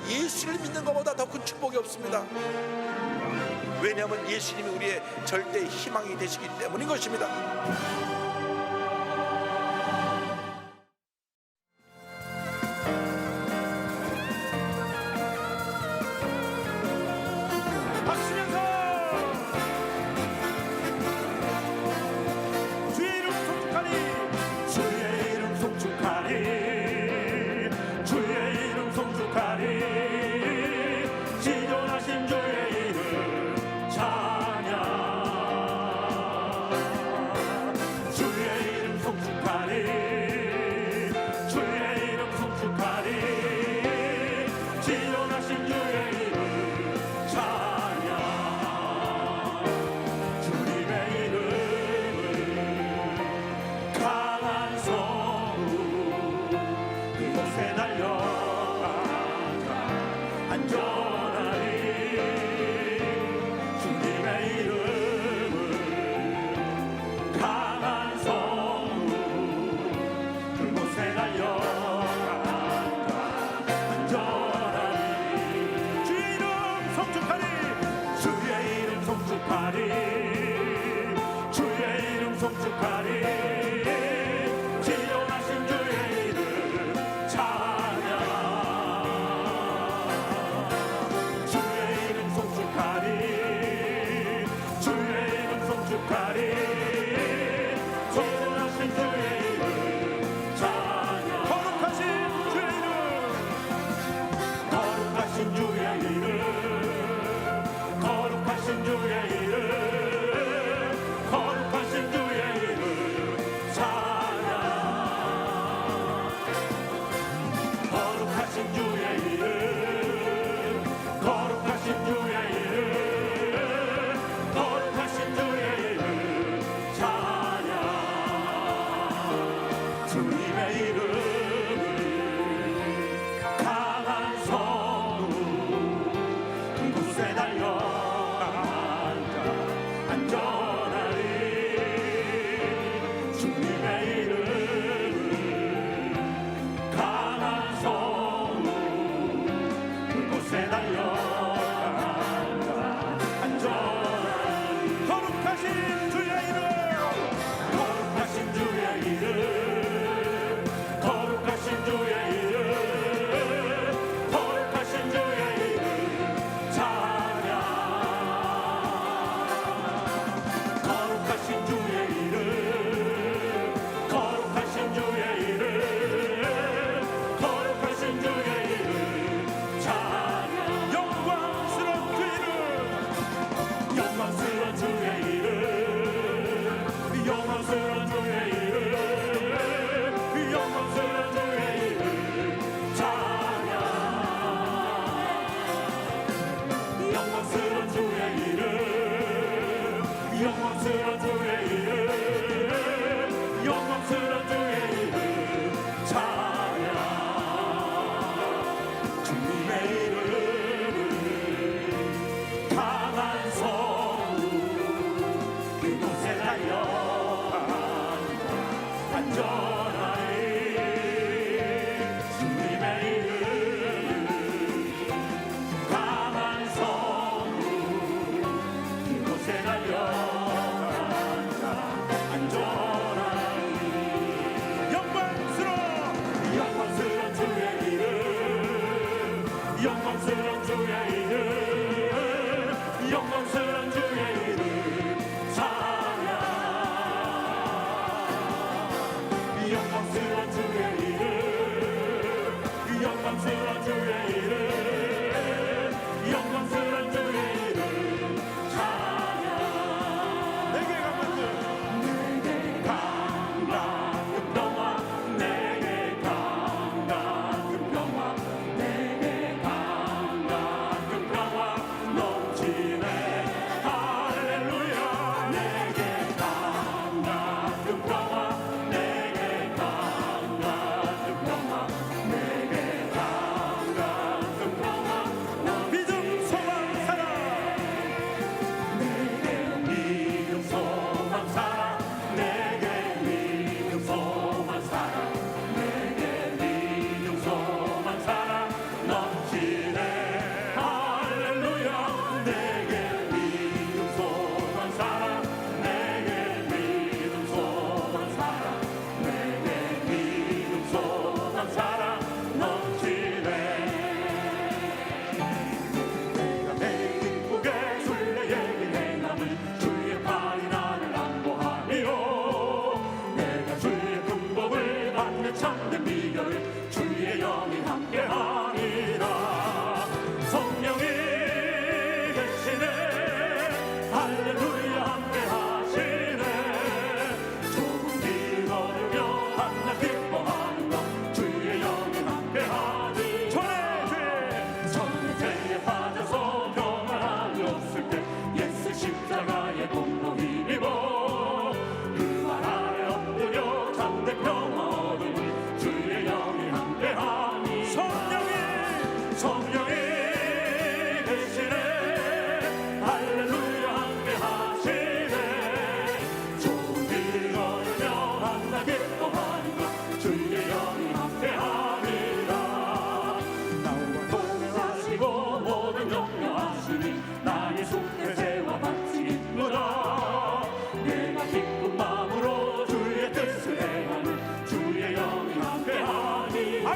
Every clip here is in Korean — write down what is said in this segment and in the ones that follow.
예수를 믿는 것보다 더 큰 축복이 없습니다. 왜냐하면 예수님이 우리의 절대 희망이 되시기 때문인 것입니다.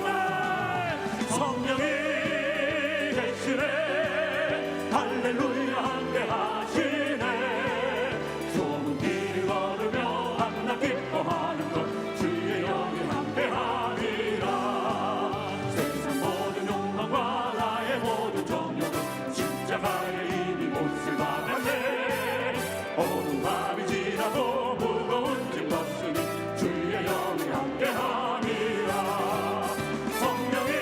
아멘. 성령이 계시네. 할렐루야 함께 하시네. 좋은 길을 걸으며 만나 기뻐하는 것 주의 영이 함께 하리라. 세상 모든 욕망과 나의 모든 정욕은 십자가에 이미 못을 박았네. 어두운 밤이 지나도 무거운 짐 벗으니 주의 영이 함께 하리라. 성령이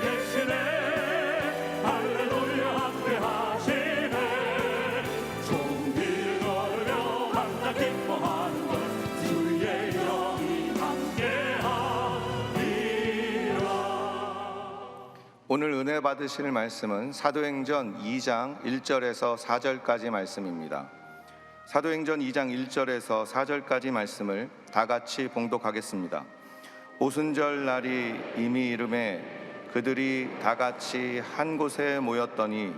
계시네. 할렐루야 함께 하시네. 좋은 길 걸으며 만나 기뻐하는 것 주의 영이 함께 하리라. 오늘 은혜 받으실 말씀은 사도행전 2장 1절에서 4절까지 말씀입니다. 사도행전 2장 1절에서 4절까지 말씀을 다 같이 봉독하겠습니다. 오순절 날이 이미 이름에 그들이 다 같이 한 곳에 모였더니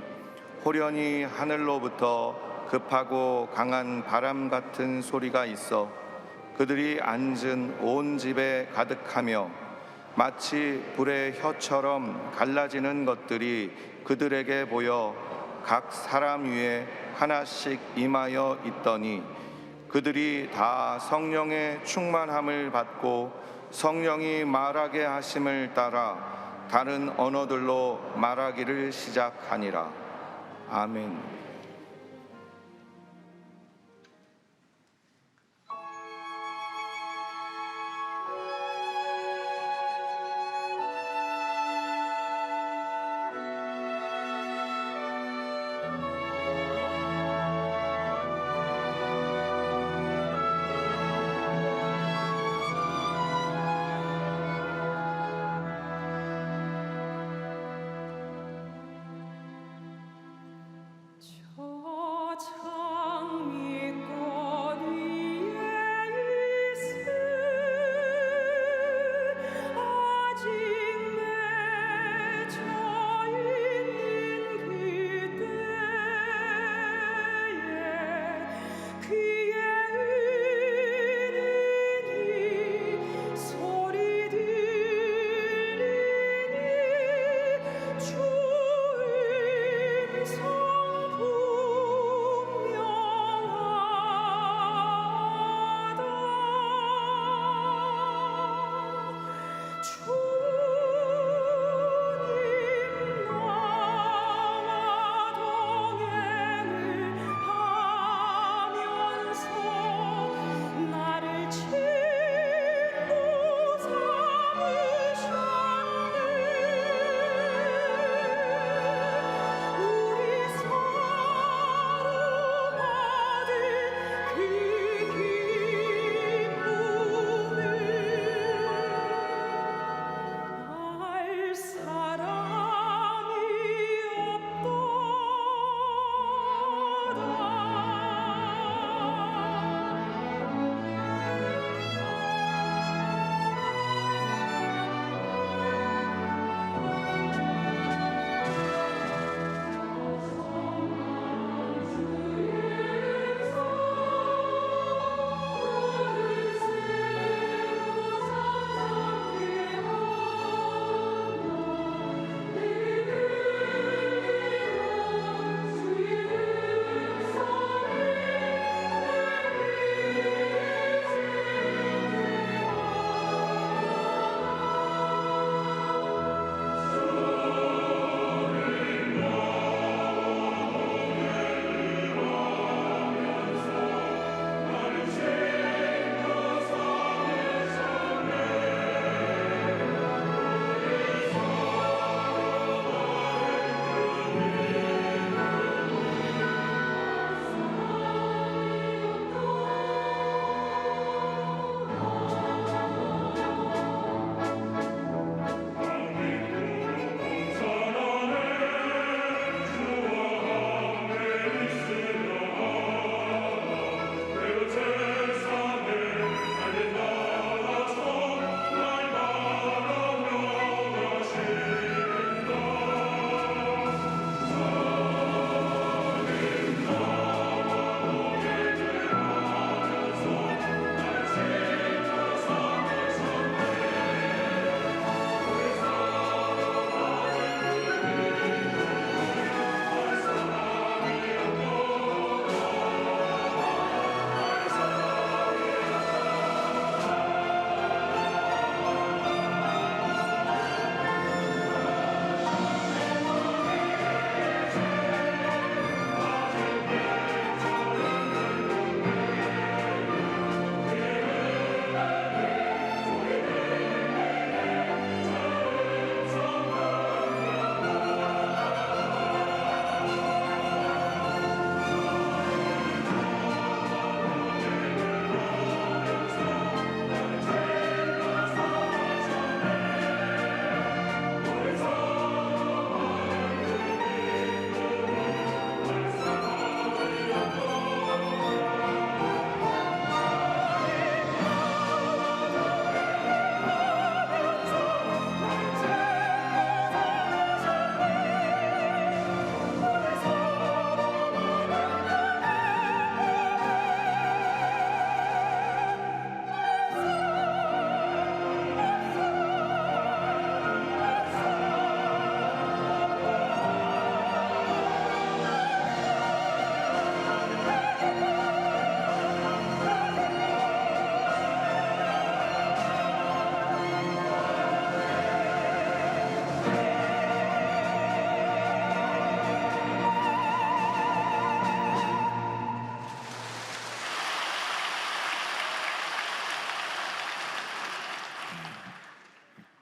호련히 하늘로부터 급하고 강한 바람 같은 소리가 있어 그들이 앉은 온 집에 가득하며 마치 불의 혀처럼 갈라지는 것들이 그들에게 보여 각 사람 위에 하나씩 임하여 있더니 그들이 다 성령의 충만함을 받고 성령이 말하게 하심을 따라 다른 언어들로 말하기를 시작하니라. 아멘.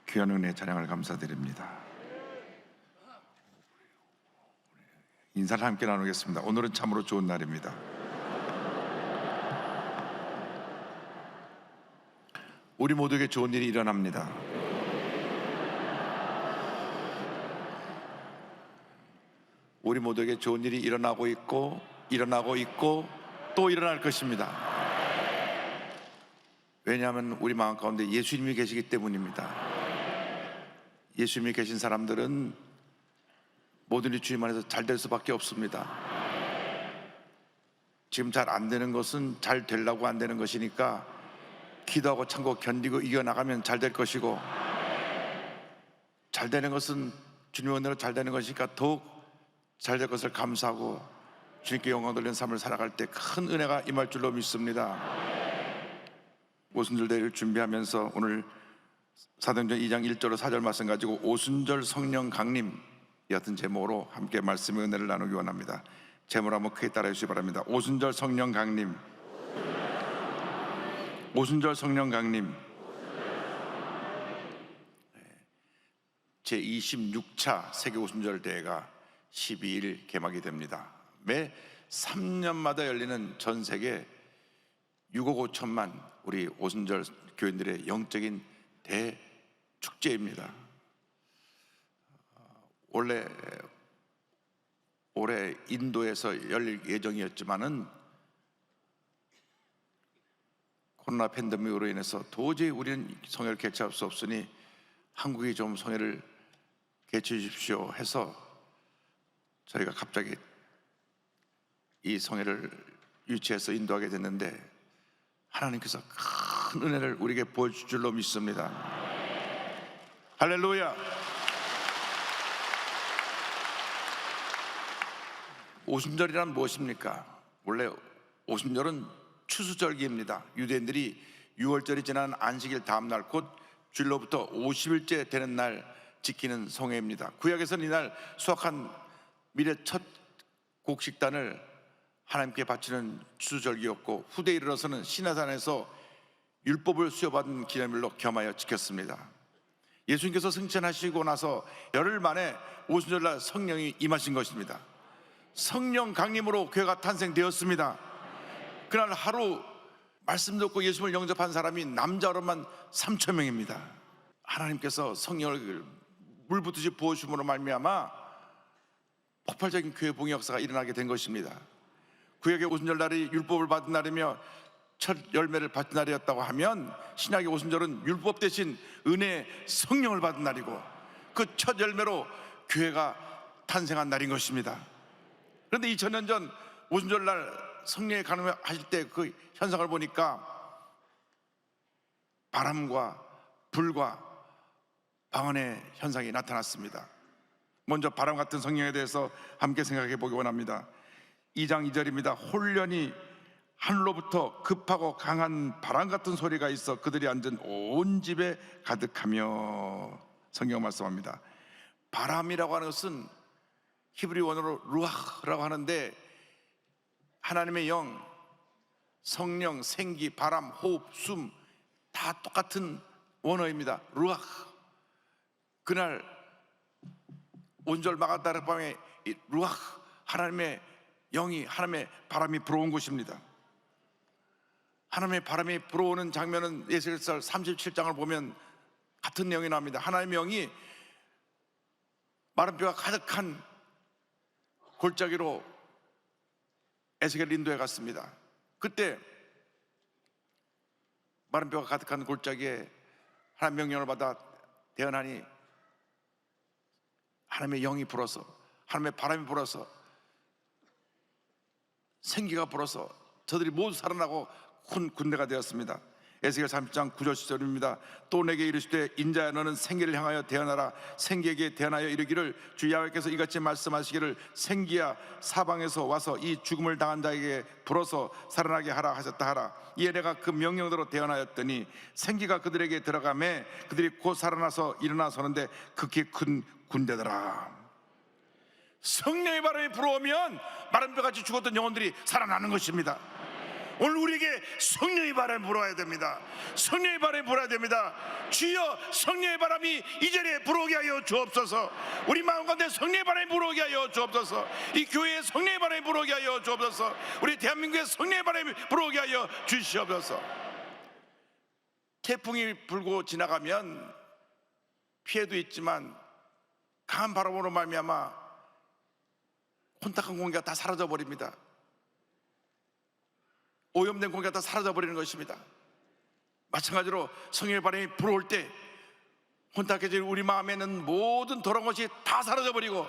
귀한 은혜 찬양을 감사드립니다. 인사를 함께 나누겠습니다. 오늘은 참으로 좋은 날입니다. 우리 모두에게 좋은 일이 일어납니다. 우리 모두에게 좋은 일이 일어나고 있고 또 일어날 것입니다. 왜냐하면 우리 마음 가운데 예수님이 계시기 때문입니다. 예수님이 계신 사람들은 모든 일이 주님 안에서 잘 될 수밖에 없습니다. 지금 잘 안 되는 것은 잘 되려고 안 되는 것이니까 기도하고 참고 견디고 이겨나가면 잘 될 것이고, 잘 되는 것은 주님의 은혜로 잘 되는 것이니까 더욱 잘 될 것을 감사하고 주님께 영광 돌리는 삶을 살아갈 때 큰 은혜가 임할 줄로 믿습니다. 오순절 대회를 준비하면서 오늘 사도행전 2장 1절로 4절 말씀 가지고 오순절 성령 강림 같은 제목으로 함께 말씀의 은혜를 나누기 원합니다. 제목을 한번 크게 따라해 주시기 바랍니다. 오순절 성령 강림. 오순절 성령 강림. 제26차 세계 오순절 대회가 12일 개막이 됩니다. 매 3년마다 열리는 전 세계 6억 5천만 우리 오순절 교인들의 영적인 대축제입니다. 올해 인도에서 열릴 예정이었지만은 코로나 팬데믹으로 인해서 도저히 우리는 성회를 개최할 수 없으니 한국이 좀 성회를 개최해 주십시오 해서 저희가 갑자기 이 성회를 유치해서 인도하게 됐는데, 하나님께서 큰 은혜를 우리에게 보여줄 줄로 믿습니다. 할렐루야. 오순절이란 무엇입니까? 원래 오순절은 추수절기입니다. 유대인들이 6월절이 지난 안식일 다음 날 곧 주일로부터 50일째 되는 날 지키는 성회입니다. 구약에서는 이날 수확한 밀의 첫 곡식단을 하나님께 바치는 추수절기였고, 후대에 이르러서는 시내산에서 율법을 수여받은 기념일로 겸하여 지켰습니다. 예수님께서 승천하시고 나서 열흘 만에 오순절날 성령이 임하신 것입니다. 성령 강림으로 교회가 탄생되었습니다. 그날 하루 말씀 듣고 예수님을 영접한 사람이 남자 어른만 3천 명입니다. 하나님께서 성령을 물붓듯이 부어주심으로 말미암아 폭발적인 교회 봉의 역사가 일어나게 된 것입니다. 구약의 오순절 날이 율법을 받은 날이며 첫 열매를 받은 날이었다고 하면, 신약의 오순절은 율법 대신 은혜의 성령을 받은 날이고 그 첫 열매로 교회가 탄생한 날인 것입니다. 그런데 2000년 전 오순절 날 성령의 강림하실 때 그 현상을 보니까 바람과 불과 방언의 현상이 나타났습니다. 먼저 바람 같은 성령에 대해서 함께 생각해 보기 원합니다. 2장 2절입니다. 홀련히 하늘로부터 급하고 강한 바람 같은 소리가 있어 그들이 앉은 온 집에 가득하며, 성경 말씀합니다. 바람이라고 하는 것은 히브리 원어로 루아흐라고 하는데, 하나님의 영, 성령, 생기, 바람, 호흡, 숨 다 똑같은 원어입니다. 루아흐. 그날 오순절 마가다락 밤에 루아흐, 하나님의 영이, 하나님의 바람이 불어온 곳입니다. 하나님의 바람이 불어오는 장면은 에스겔서 37장을 보면 같은 내용이 나옵니다. 하나님의 영이 마른 뼈가 가득한 골짜기로 에스겔 인도에 갔습니다. 그때 마른 뼈가 가득한 골짜기에 하나님 명령을 받아 대언하니 하나님의 영이 불어서, 하나님의 바람이 불어서, 생기가 불어서 저들이 모두 살아나고 큰 군대가 되었습니다. 에스겔 30장 9절 10절입니다. 또 내게 이르시되 인자야 너는 생기를 향하여 대언하라. 생기에게 대언하여 이르기를 주 야훼께서 이같이 말씀하시기를 생기야 사방에서 와서 이 죽음을 당한 자에게 불어서 살아나게 하라 하셨다 하라. 이에 내가 그 명령대로 대언하였더니 생기가 그들에게 들어가매 그들이 곧 살아나서 일어나 서는데 극히 큰 군대더라. 성령의 바람이 불어오면 마른 뼈같이 죽었던 영혼들이 살아나는 것입니다. 오늘 우리에게 성령의 바람이 불어와야 됩니다. 성령의 바람이 불어야 됩니다. 주여, 성령의 바람이 이 자리에 불어오게 하여 주옵소서. 우리 마음 가운데 성령의 바람이 불어오게 하여 주옵소서. 이 교회에 성령의 바람이 불어오게 하여 주옵소서. 우리 대한민국에 성령의 바람이 불어오게 하여 주시옵소서. 태풍이 불고 지나가면 피해도 있지만 강한 바람으로 말미암아 혼탁한 공기가 다 사라져 버립니다. 오염된 공기가 다 사라져 버리는 것입니다. 마찬가지로 성령의 바람이 불어올 때 혼탁해진 우리 마음에는 모든 더러운 것이 다 사라져 버리고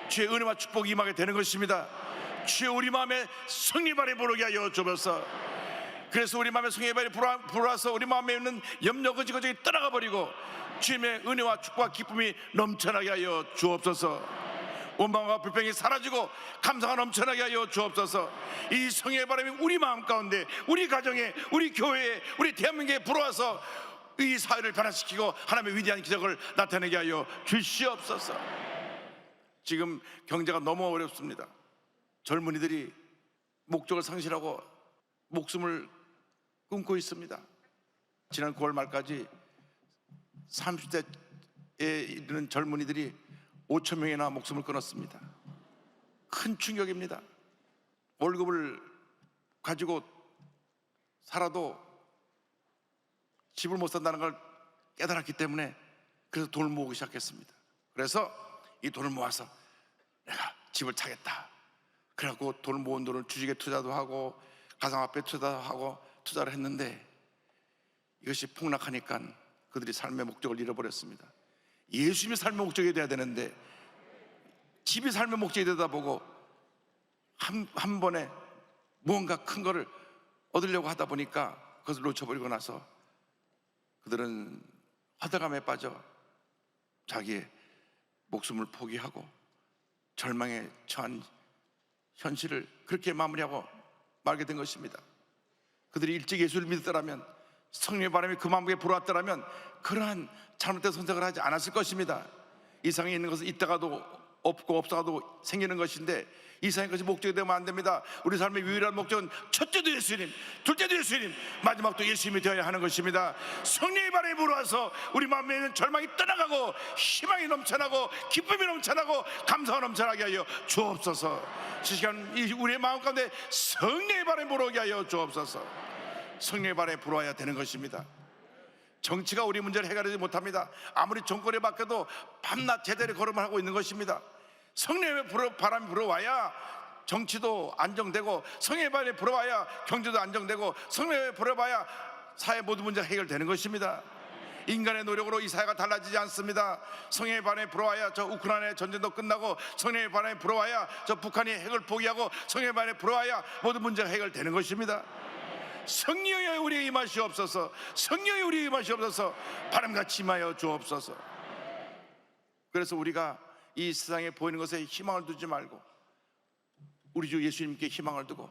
주의 은혜와 축복이 임하게 되는 것입니다. 주여, 우리 마음에 성령의 바람이 불어오게 하여 주옵소서. 그래서 우리 마음에 성령의 바람이 불어와서 우리 마음에 있는 염려 거지거지 떠나가 버리고 주님의 은혜와 축복과 기쁨이 넘쳐나게 하여 주옵소서. 원망과 불평이 사라지고 감사가 넘쳐나게 하여 주옵소서. 이 성령의 바람이 우리 마음 가운데, 우리 가정에, 우리 교회에, 우리 대한민국에 불어와서 이 사회를 변화시키고 하나님의 위대한 기적을 나타내게 하여 주시옵소서. 지금 경제가 너무 어렵습니다. 젊은이들이 목적을 상실하고 목숨을 끊고 있습니다. 지난 9월 말까지 30대에 이르는 젊은이들이 5천 명이나 목숨을 끊었습니다. 큰 충격입니다. 월급을 가지고 살아도 집을 못 산다는 걸 깨달았기 때문에 그래서 돈을 모으기 시작했습니다. 그래서 이 돈을 모아서 내가 집을 차겠다. 그래갖고 돈을 모은 돈을 주식에 투자도 하고 가상화폐 투자도 하고 투자를 했는데 이것이 폭락하니까 그들이 삶의 목적을 잃어버렸습니다. 예수님이 삶의 목적이 돼야 되는데 집이 삶의 목적이 되다 보고 한 번에 무언가 큰 거를 얻으려고 하다 보니까 그것을 놓쳐버리고 나서 그들은 허다감에 빠져 자기의 목숨을 포기하고 절망에 처한 현실을 그렇게 마무리하고 말게 된 것입니다. 그들이 일찍 예수를 믿었더라면, 성령의 바람이 그 마음에 불어왔더라면 그러한 잘못된 선택을 하지 않았을 것입니다. 이 세상에 있는 것은 있다가도 없고 없다가도 생기는 것인데 이 세상의 것이 목적이 되면 안 됩니다. 우리 삶의 유일한 목적은 첫째도 예수님, 둘째도 예수님, 마지막도 예수님이 되어야 하는 것입니다. 성령의 바람이 불어와서 우리 마음에 있는 절망이 떠나가고 희망이 넘쳐나고 기쁨이 넘쳐나고 감사가 넘쳐나게 하여 주옵소서. 이 시간 우리의 마음 가운데 성령의 바람이 불어오게 하여 주옵소서. 성령의 바람이 불어와야 되는 것입니다. 정치가 우리 문제를 해결하지 못합니다. 아무리 정권이 바뀌어도 밤낮 제대로 걸음을 하고 있는 것입니다. 성령의 바람이 불어와야 정치도 안정되고, 성령의 바람이 불어와야 경제도 안정되고, 성령의 불어와야 사회 모든 문제가 해결되는 것입니다. 인간의 노력으로 이 사회가 달라지지 않습니다. 성령의 바람이 불어와야 저 우크라이나의 전쟁도 끝나고, 성령의 바람이 불어와야 저 북한이 핵을 포기하고, 성령의 바람이 불어와야 모든 문제가 해결되는 것입니다. 성령의 우리에게 임하시옵소서. 성령의 우리에게 임하시옵소서. 바람같이 임하여 주옵소서. 그래서 우리가 이 세상에 보이는 것에 희망을 두지 말고 우리 주 예수님께 희망을 두고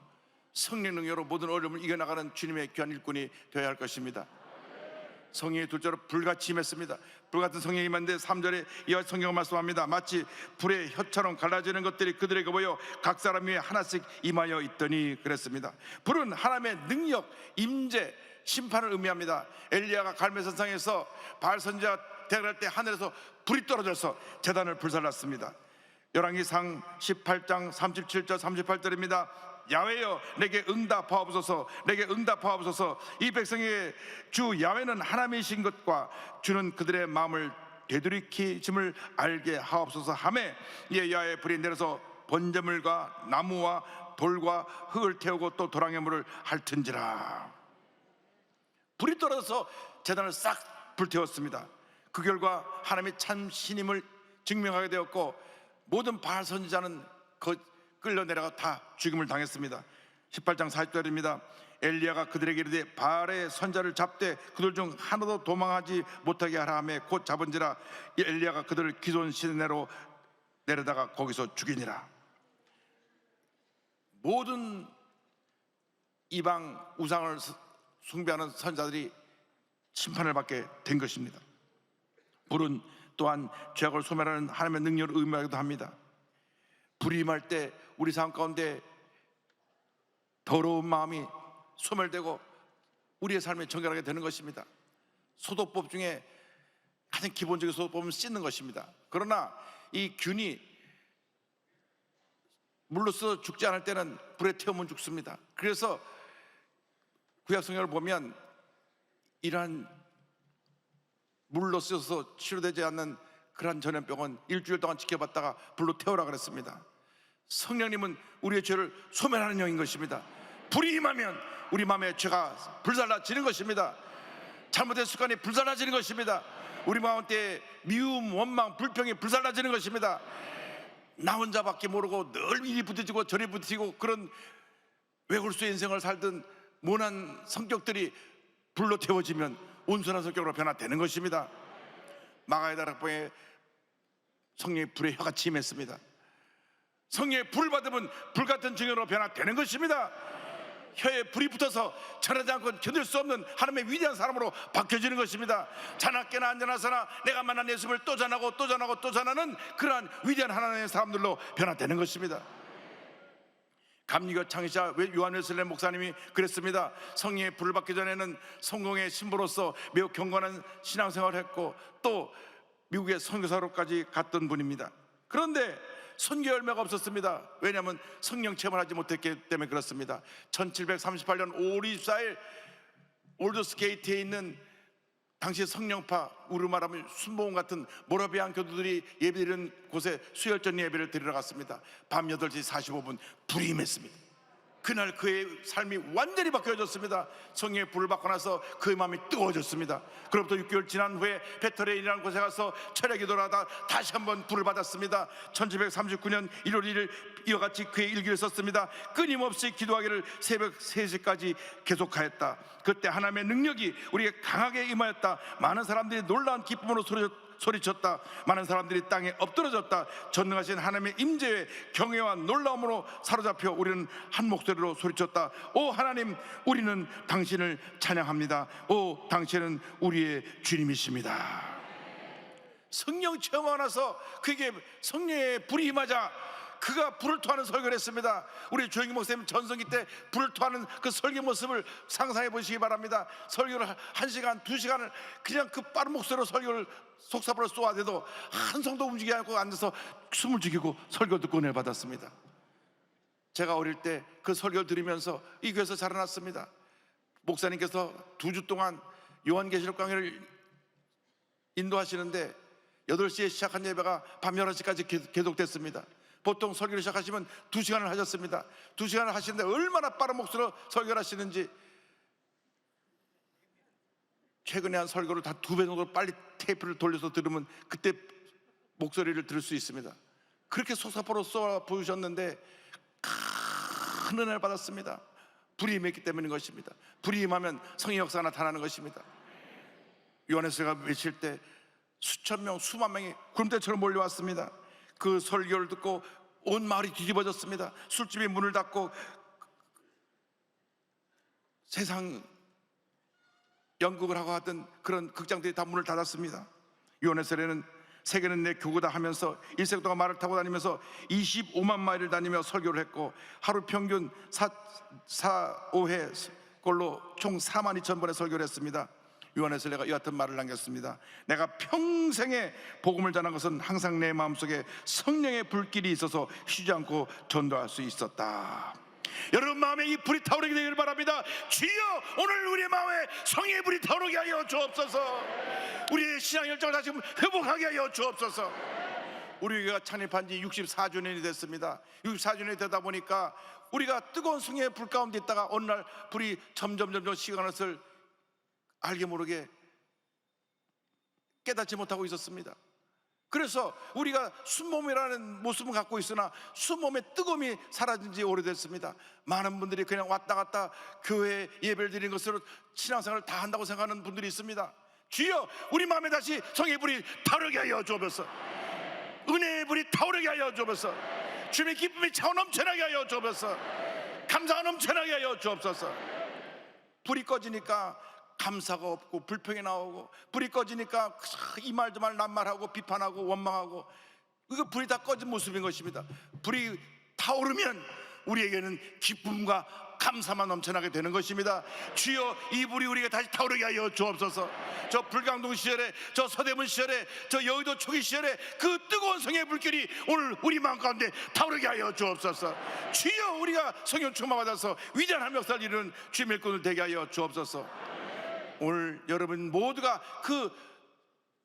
성령 능력으로 모든 어려움을 이겨나가는 주님의 귀한 일꾼이 되어야 할 것입니다. 성령의 둘째로 불같이 임했습니다. 불같은 성령이 임했는데 3절에 이와 성경은 말씀합니다. 마치 불의 혀처럼 갈라지는 것들이 그들에게 보여 각 사람 위에 하나씩 임하여 있더니 그랬습니다. 불은 하나님의 능력, 임재, 심판을 의미합니다. 엘리야가 갈멜산상에서 바알 선지자가 대결할 때 하늘에서 불이 떨어져서 제단을 불살랐습니다. 열왕기상 18장 37절 38절입니다. 야훼여 내게 응답하옵소서. 내게 응답하옵소서. 이 백성의 주 야훼는 하나님이신 것과 주는 그들의 마음을 되돌이키심을 알게 하옵소서 하매 이에 야훼의 불이 내려서 번제물과 나무와 돌과 흙을 태우고 또 도랑의 물을 핥은지라. 불이 떨어져서 제단을 싹 불태웠습니다. 그 결과 하나님의 참 신임을 증명하게 되었고 모든 바알 선지자는 끌려내려가 다 죽임을 당했습니다. 18장 40절입니다. 엘리야가 그들에게 이르되 바알의 선자를 잡되 그들 중 하나도 도망하지 못하게 하라 하매 곧 잡은지라. 엘리야가 그들을 기손 시내로 내려다가 거기서 죽이니라. 모든 이방 우상을 숭배하는 선자들이 심판을 받게 된 것입니다. 불은 또한 죄악을 소멸하는 하나님의 능력을 의미하기도 합니다. 불이 임할 때 우리 삶 가운데 더러운 마음이 소멸되고 우리의 삶이 정결하게 되는 것입니다. 소독법 중에 가장 기본적인 소독법은 씻는 것입니다. 그러나 이 균이 물로써 죽지 않을 때는 불에 태우면 죽습니다. 그래서 구약 성경을 보면 이러한 물로 씻어서 치료되지 않는 그러한 전염병은 일주일 동안 지켜봤다가 불로 태우라 그랬습니다. 성령님은 우리의 죄를 소멸하는 영인 것입니다. 불이 임하면 우리 마음의 죄가 불살라지는 것입니다. 잘못된 습관이 불살라지는 것입니다. 우리 마음에 미움, 원망, 불평이 불살라지는 것입니다. 나 혼자밖에 모르고 늘 이리 부딪히고 저리 부딪히고 그런 외골수의 인생을 살던 모난 성격들이 불로 태워지면 온순한 성격으로 변화되는 것입니다. 마가의 다락방에 성령의 불의 혀가 침했습니다. 성령의 불을 받으면 불같은 증인으로 변화되는 것입니다. 혀에 불이 붙어서 전하지 않고 견딜 수 없는 하나님의 위대한 사람으로 바뀌어지는 것입니다. 자나깨나 안전하사나 내가 만난 예수를 또 전하고 또 전하고 또 전하는 그러한 위대한 하나님의 사람들로 변화되는 것입니다. 감리교 창시자 요한 웨슬레 목사님이 그랬습니다. 성령의 불을 받기 전에는 성공의 신부로서 매우 경건한 신앙생활을 했고 또 미국의 선교사로까지 갔던 분입니다. 그런데 선교 열매가 없었습니다. 왜냐하면 성령 체험을 하지 못했기 때문에 그렇습니다. 1738년 5월 24일 올드스게이트에 있는 당시 성령파, 우리 말하면 순복음 같은 모라비안 교도들이 예배드리는 곳에 수혈전 예배를 드리러 갔습니다. 밤 8시 45분 불이 임했습니다. 그날 그의 삶이 완전히 바뀌어졌습니다. 성령의 불을 받고 나서 그의 마음이 뜨거워졌습니다. 그로부터 6개월 지난 후에 베터레인이라는 곳에 가서 철야 기도를 하다 다시 한번 불을 받았습니다. 1739년 1월 1일 이와 같이 그의 일기를 썼습니다. 끊임없이 기도하기를 새벽 3시까지 계속하였다. 그때 하나님의 능력이 우리에게 강하게 임하였다. 많은 사람들이 놀라운 기쁨으로 소리쳤다. 많은 사람들이 땅에 엎드러졌다. 전능하신 하나님의 임재에 경외와 놀라움으로 사로잡혀 우리는 한 목소리로 소리쳤다. 오 하나님, 우리는 당신을 찬양합니다. 오 당신은 우리의 주님이십니다. 성령 체험하고 나서 그에게 성령의 불이 임하자 그가 불을 토하는 설교를 했습니다. 우리 조영기 목사님 전성기 때 불을 토하는 그 설교 모습을 상상해 보시기 바랍니다. 설교를 1시간, 2시간을 그냥 그 빠른 목소리로 설교를 속사포를 쏘아대도 한 성도 움직이지 않고 앉아서 숨을 죽이고 설교 듣고 은혜를 받았습니다. 제가 어릴 때 그 설교를 들으면서 이 교회에서 자라났습니다. 목사님께서 2주 동안 요한계시록 강의를 인도하시는데 8시에 시작한 예배가 밤 11시까지 계속됐습니다. 보통 설교를 시작하시면 2시간을 하셨습니다. 2시간을 하시는데 얼마나 빠른 목소리로 설교를 하시는지 최근에 한 설교를 다 2배 정도 빨리 테이프를 돌려서 들으면 그때 목소리를 들을 수 있습니다. 그렇게 속사포로 쏘아 보이셨는데 큰 은혜를 받았습니다. 불이 임했기 때문인 것입니다. 불이 임하면 성의 역사가 나타나는 것입니다. 요한에서가 외칠 때 수천 명, 수만 명이 구름대처럼 몰려왔습니다. 그 설교를 듣고 온 마을이 뒤집어졌습니다. 술집이 문을 닫고 세상 연극을 하고 하던 그런 극장들이 다 문을 닫았습니다. 요한에서는 세계는 내 교구다 하면서 일생 동안 말을 타고 다니면서 25만 마일을 다니며 설교를 했고 하루 평균 5회 꼴로 총 4만 2천 번의 설교를 했습니다. 요한에서 내가 이 같은 말을 남겼습니다. 내가 평생에 복음을 전한 것은 항상 내 마음속에 성령의 불길이 있어서 쉬지 않고 전도할 수 있었다. 여러분 마음에 이 불이 타오르게 되기를 바랍니다. 주여 오늘 우리의 마음에 성령의 불이 타오르게 하여 주옵소서. 우리의 신앙 열정을 다시 회복하게 하여 주옵소서. 우리 교회가 창립한 지 64주년이 됐습니다. 64주년이 되다 보니까 우리가 뜨거운 성령의 불 가운데 있다가 어느 날 불이 점점 시간을 알게 모르게 깨닫지 못하고 있었습니다. 그래서 우리가 순몸이라는 모습을 갖고 있으나 순몸의 뜨거움이 사라진 지 오래됐습니다. 많은 분들이 그냥 왔다 갔다 교회에 예배를 드리는 것으로 신앙생활을 다 한다고 생각하는 분들이 있습니다. 주여 우리 마음에 다시 성의 불이 타오르게 하여 주옵소서. 은혜의 불이 타오르게 하여 주옵소서. 주님의 기쁨이 차오 넘쳐나게 하여 주옵소서. 감사가 넘쳐나게 하여 주옵소서. 불이 꺼지니까 감사가 없고 불평이 나오고, 불이 꺼지니까 이 말 저 말 낱말하고 비판하고 원망하고, 이거 불이 다 꺼진 모습인 것입니다. 불이 타오르면 우리에게는 기쁨과 감사만 넘쳐나게 되는 것입니다. 주여, 이 불이 우리가 다시 타오르게 하여 주옵소서. 저 불광동 시절에, 저 서대문 시절에, 저 여의도 초기 시절에 그 뜨거운 성령의 불길이 오늘 우리 마음 가운데 타오르게 하여 주옵소서. 주여, 우리가 성령 충만받아서 위대한 한 역사를 이루는 주님의 일꾼을 되게 하여 주옵소서. 오늘 여러분 모두가 그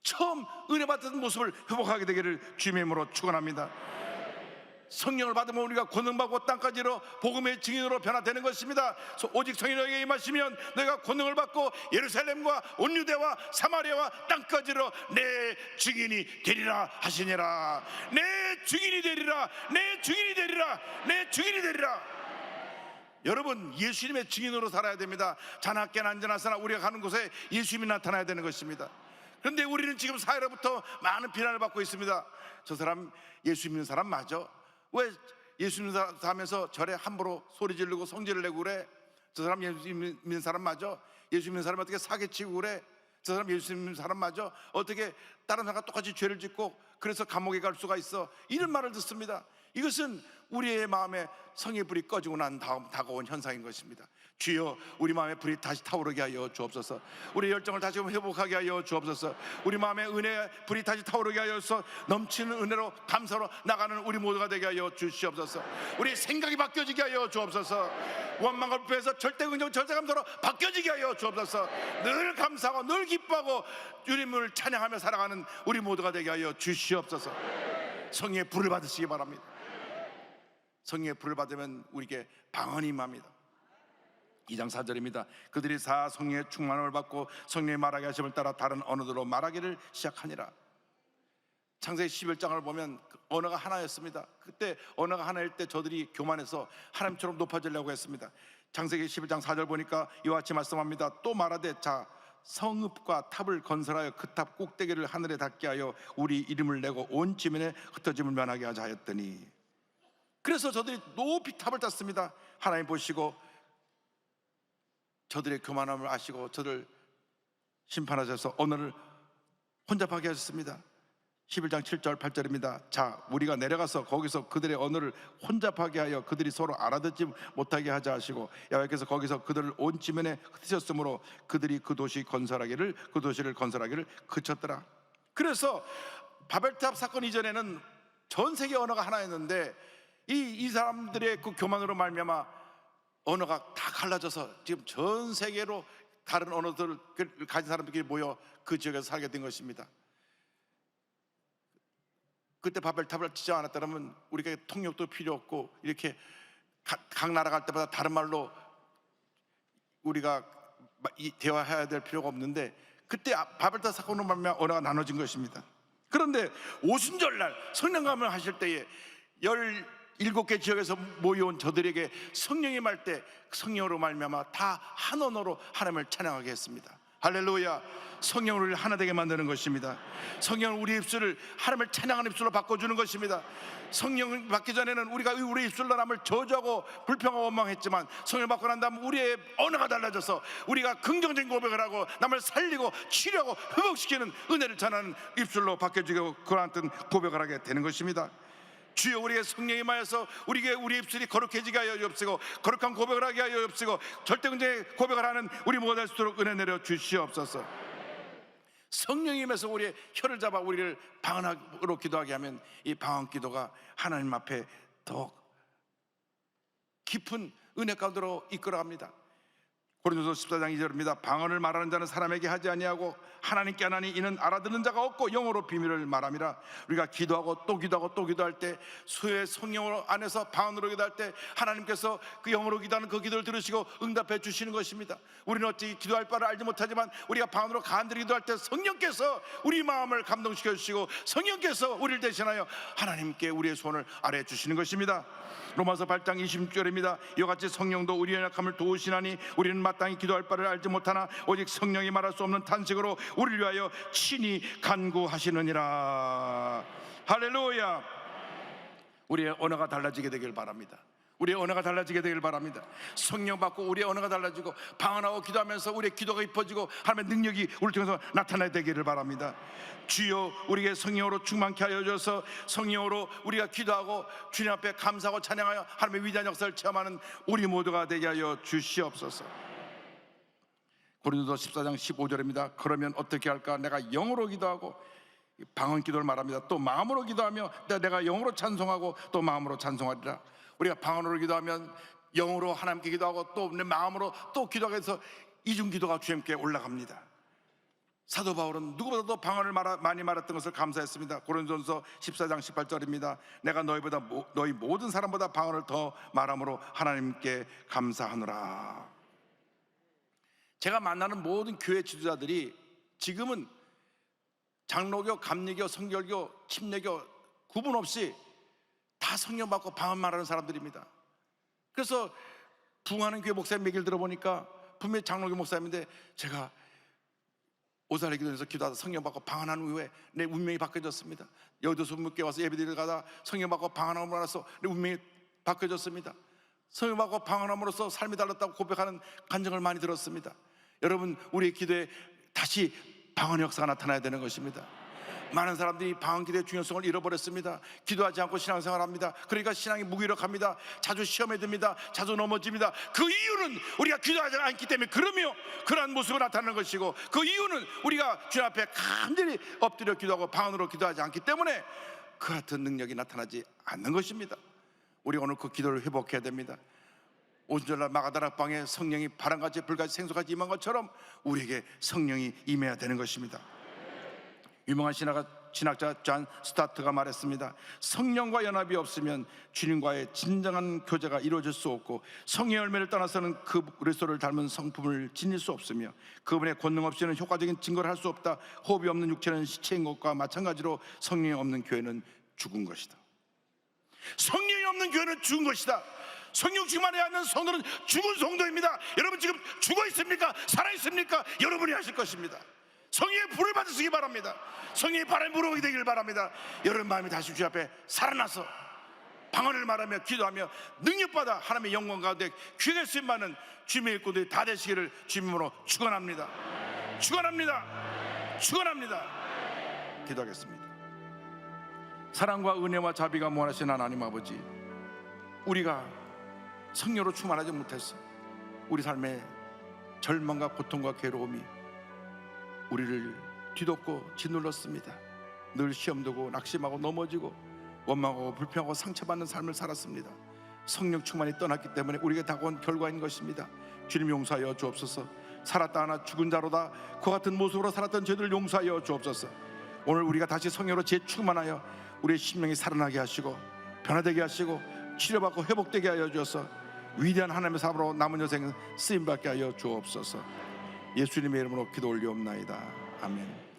처음 은혜 받던 모습을 회복하게 되기를 주님의 이름으로 축원합니다. 성령을 받으면 우리가 권능받고 땅까지로 복음의 증인으로 변화되는 것입니다. 오직 성령이 너에게 임하시면 너희가 권능을 받고 예루살렘과 온 유대와 사마리아와 땅까지로 내 증인이 되리라 하시니라. 내 증인이 되리라. 내 증인이 되리라. 내 증인이 되리라. 여러분, 예수님의 증인으로 살아야 됩니다. 자나깨나 안전하사나 우리가 가는 곳에 예수님이 나타나야 되는 것입니다. 그런데 우리는 지금 사회로부터 많은 비난을 받고 있습니다. 저 사람 예수 믿는 사람 맞아? 왜 예수 믿는 사람 하면서 절에 함부로 소리 지르고 성질을 내고 그래? 저 사람 예수 믿는 사람 맞아? 예수 믿는 사람 어떻게 사기치고 그래? 저 사람 예수 믿는 사람 맞아? 어떻게 다른 사람과 똑같이 죄를 짓고 그래서 감옥에 갈 수가 있어? 이런 말을 듣습니다. 이것은 우리의 마음에 성의 불이 꺼지고 난 다음 다가온 현상인 것입니다. 주여, 우리 마음에 불이 다시 타오르게 하여 주옵소서. 우리 열정을 다시 회복하게 하여 주옵소서. 우리 마음에 은혜의 불이 다시 타오르게 하여서 넘치는 은혜로 감사로 나가는 우리 모두가 되게 하여 주시옵소서. 우리 생각이 바뀌어지게 하여 주옵소서. 원망과 불평에서 절대 긍정 절대 감사로 바뀌어지게 하여 주옵소서. 늘 감사하고 늘 기뻐하고 주님을 찬양하며 살아가는 우리 모두가 되게 하여 주시옵소서. 성령의 불을 받으시기 바랍니다. 성령의 불을 받으면 우리에게 방언이 임합니다. 2장 4절입니다. 그들이 다 성령의 충만을 받고 성령의 말하게 하심을 따라 다른 언어들로 말하기를 시작하니라. 창세기 11장을 보면 언어가 하나였습니다. 그때 언어가 하나일 때 저들이 교만해서 하나님처럼 높아지려고 했습니다. 창세기 11장 4절 보니까 이와 같이 말씀합니다. 또 말하되 자 성읍과 탑을 건설하여 그 탑 꼭대기를 하늘에 닿게 하여 우리 이름을 내고 온 지면에 흩어짐을 면하게 하자 하였더니, 그래서 저들이 높이 탑을 땄습니다. 하나님 보시고 저들의 교만함을 아시고 저를 심판하셔서 언어를 혼잡하게 하셨습니다. 11장 7절 8절입니다. 자 우리가 내려가서 거기서 그들의 언어를 혼잡하게 하여 그들이 서로 알아듣지 못하게 하자 하시고 여호와께서 거기서 그들을 온 지면에 흩으셨으므로 그들이 그 도시를 건설하기를 그쳤더라. 그래서 바벨탑 사건 이전에는 전 세계 언어가 하나였는데 이 사람들의 그 교만으로 말미암아 언어가 다 갈라져서 지금 전 세계로 다른 언어들을 가진 사람들끼리 모여 그 지역에서 살게 된 것입니다. 그때 바벨탑을 짓지 않았다면 우리가 통역도 필요 없고 이렇게 각 나라 갈 때마다 다른 말로 우리가 대화해야 될 필요가 없는데 그때 바벨탑 사건으로 말미암아 언어가 나눠진 것입니다. 그런데 오순절날 성령감을 하실 때에 17개 지역에서 모여온 저들에게 성령이 말 때 성령으로 말미암아 다 한 언어로 하나님을 찬양하게 했습니다. 할렐루야. 성령을 우리를 하나 되게 만드는 것입니다. 성령은 우리 입술을 하나님을 찬양하는 입술로 바꿔주는 것입니다. 성령을 받기 전에는 우리가 우리 입술로 남을 저주하고 불평하고 원망했지만 성령을 받고 난 다음 우리의 언어가 달라져서 우리가 긍정적인 고백을 하고 남을 살리고 치료하고 회복시키는 은혜를 전하는 입술로 바뀌어지고 그러한 고백을 하게 되는 것입니다. 주여, 우리의 성령이 임하여서 우리의 입술이 거룩해지게 하여 주옵시고 거룩한 고백을 하게 하여 주옵시고 절대긍정의 고백을 하는 우리 모두 될 수 있도록 은혜 내려 주시옵소서. 성령이 임해서 우리의 혀를 잡아 우리를 방언으로 기도하게 하면 이 방언 기도가 하나님 앞에 더 깊은 은혜 가운데로 이끌어갑니다. 고린도서 14장 2절입니다. 방언을 말하는 자는 사람에게 하지 아니하고 하나님께 하나니 이는 알아듣는 자가 없고 영어로 비밀을 말함이라. 우리가 기도하고 또 기도하고 또 기도할 때 수의 성령 안에서 방언으로 기도할 때 하나님께서 그 영어로 기도하는 그 기도를 들으시고 응답해 주시는 것입니다. 우리는 어찌 기도할 바를 알지 못하지만 우리가 방언으로 간절히 기도할 때 성령께서 우리 마음을 감동시켜 주시고 성령께서 우리를 대신하여 하나님께 우리의 손을 아뢰 주시는 것입니다. 로마서 8장 26절입니다. 이와 같이 성령도 우리의 약함을 도우시나니 우리는 마땅히 기도할 바를 알지 못하나 오직 성령이 말할 수 없는 탄식으로 우리를 위하여 친히 간구하시느니라. 할렐루야. 우리의 언어가 달라지게 되길 바랍니다. 우리의 언어가 달라지게 되길 바랍니다. 성령 받고 우리의 언어가 달라지고 방언하고 기도하면서 우리의 기도가 깊어지고 하나님의 능력이 우리 통해서 나타나야 되기를 바랍니다. 주여, 우리에게 성령으로 충만케 하여 주셔서 성령으로 우리가 기도하고 주님 앞에 감사하고 찬양하여 하나님의 위대한 역사를 체험하는 우리 모두가 되게 하여 주시옵소서. 고린도서 14장 15절입니다. 그러면 어떻게 할까? 내가 영으로 기도하고, 방언 기도를 말합니다. 또 마음으로 기도하며 내가 영으로 찬송하고 또 마음으로 찬송하리라. 우리가 방언으로 기도하면 영으로 하나님께 기도하고 또 내 마음으로 또 기도하게 해서 이중 기도가 주님께 올라갑니다. 사도 바울은 누구보다도 방언을 많이 말했던 것을 감사했습니다. 고린도전서 14장 18절입니다. 내가 너희 모든 사람보다 방언을 더 말함으로 하나님께 감사하노라. 제가 만나는 모든 교회 지도자들이 지금은 장로교, 감리교, 성결교, 침례교 구분 없이 다 성령 받고 방언 말하는 사람들입니다. 그래서 부흥하는 교회 목사님 얘기를 들어보니까 분명히 장로교 목사님인데, 제가 오살의 기도에서 기도하다 성령 받고 방언한 후에 내 운명이 바뀌어졌습니다. 여의도 순복음교회 와서 예배드리러 가다 성령 받고 방언함으로 알아서 내 운명이 바뀌어졌습니다. 성령 받고 방언함으로써 삶이 달랐다고 고백하는 간증을 많이 들었습니다. 여러분, 우리의 기도에 다시 방언의 역사가 나타나야 되는 것입니다. 많은 사람들이 방언 기도의 중요성을 잃어버렸습니다. 기도하지 않고 신앙생활합니다. 그러니까 신앙이 무기력합니다. 자주 시험에 듭니다. 자주 넘어집니다. 그 이유는 우리가 기도하지 않기 때문에 그러한 모습을 나타내는 것이고, 그 이유는 우리가 주님 앞에 간절히 엎드려 기도하고 방언으로 기도하지 않기 때문에 그 같은 능력이 나타나지 않는 것입니다. 우리가 오늘 그 기도를 회복해야 됩니다. 오순절날 마가다락방에 성령이 바람같이 불같이 생수같이 임한 것처럼 우리에게 성령이 임해야 되는 것입니다. 유명한 신학자 존 스타트가 말했습니다. 성령과 연합이 없으면 주님과의 진정한 교제가 이루어질 수 없고, 성의 열매를 떠나서는 그 그리스도를 닮은 성품을 지닐 수 없으며, 그분의 권능 없이는 효과적인 증거를 할 수 없다. 호흡이 없는 육체는 시체인 것과 마찬가지로 성령이 없는 교회는 죽은 것이다. 성령이 없는 교회는 죽은 것이다. 성령 충만하지 않는 성도는 죽은 성도입니다. 여러분 지금 죽어 있습니까? 살아 있습니까? 여러분이 하실 것입니다. 성령의 불을 받으시기 바랍니다. 성령의 바람이 불어오게 되기를 바랍니다. 여러분 마음이 다시 주 앞에 살아나서 방언을 말하며 기도하며 능력받아 하나님의 영광 가운데 귀하게 쓰임받는 주님의 일꾼들이 다 되시기를 주님으로 축원합니다. 축원합니다. 축원합니다. 기도하겠습니다. 사랑과 은혜와 자비가 무한하신 하나님 아버지, 우리가 성령으로 충만하지 못해서 우리 삶의 절망과 고통과 괴로움이 우리를 뒤덮고 짓눌렀습니다. 늘 시험되고 낙심하고 넘어지고 원망하고 불평하고 상처받는 삶을 살았습니다. 성령 충만이 떠났기 때문에 우리에게 다가온 결과인 것입니다. 주님 용서하여 주옵소서. 살았다 하나 죽은 자로다 그 같은 모습으로 살았던 저희들 용서하여 주옵소서. 오늘 우리가 다시 성령으로 재충만하여 우리의 심령이 살아나게 하시고 변화되게 하시고 치료받고 회복되게 하여 주셔서 위대한 하나님의 사람으로 남은 여생 쓰임받게 하여 주옵소서. 예수님의 이름으로 기도 올리옵나이다. 아멘.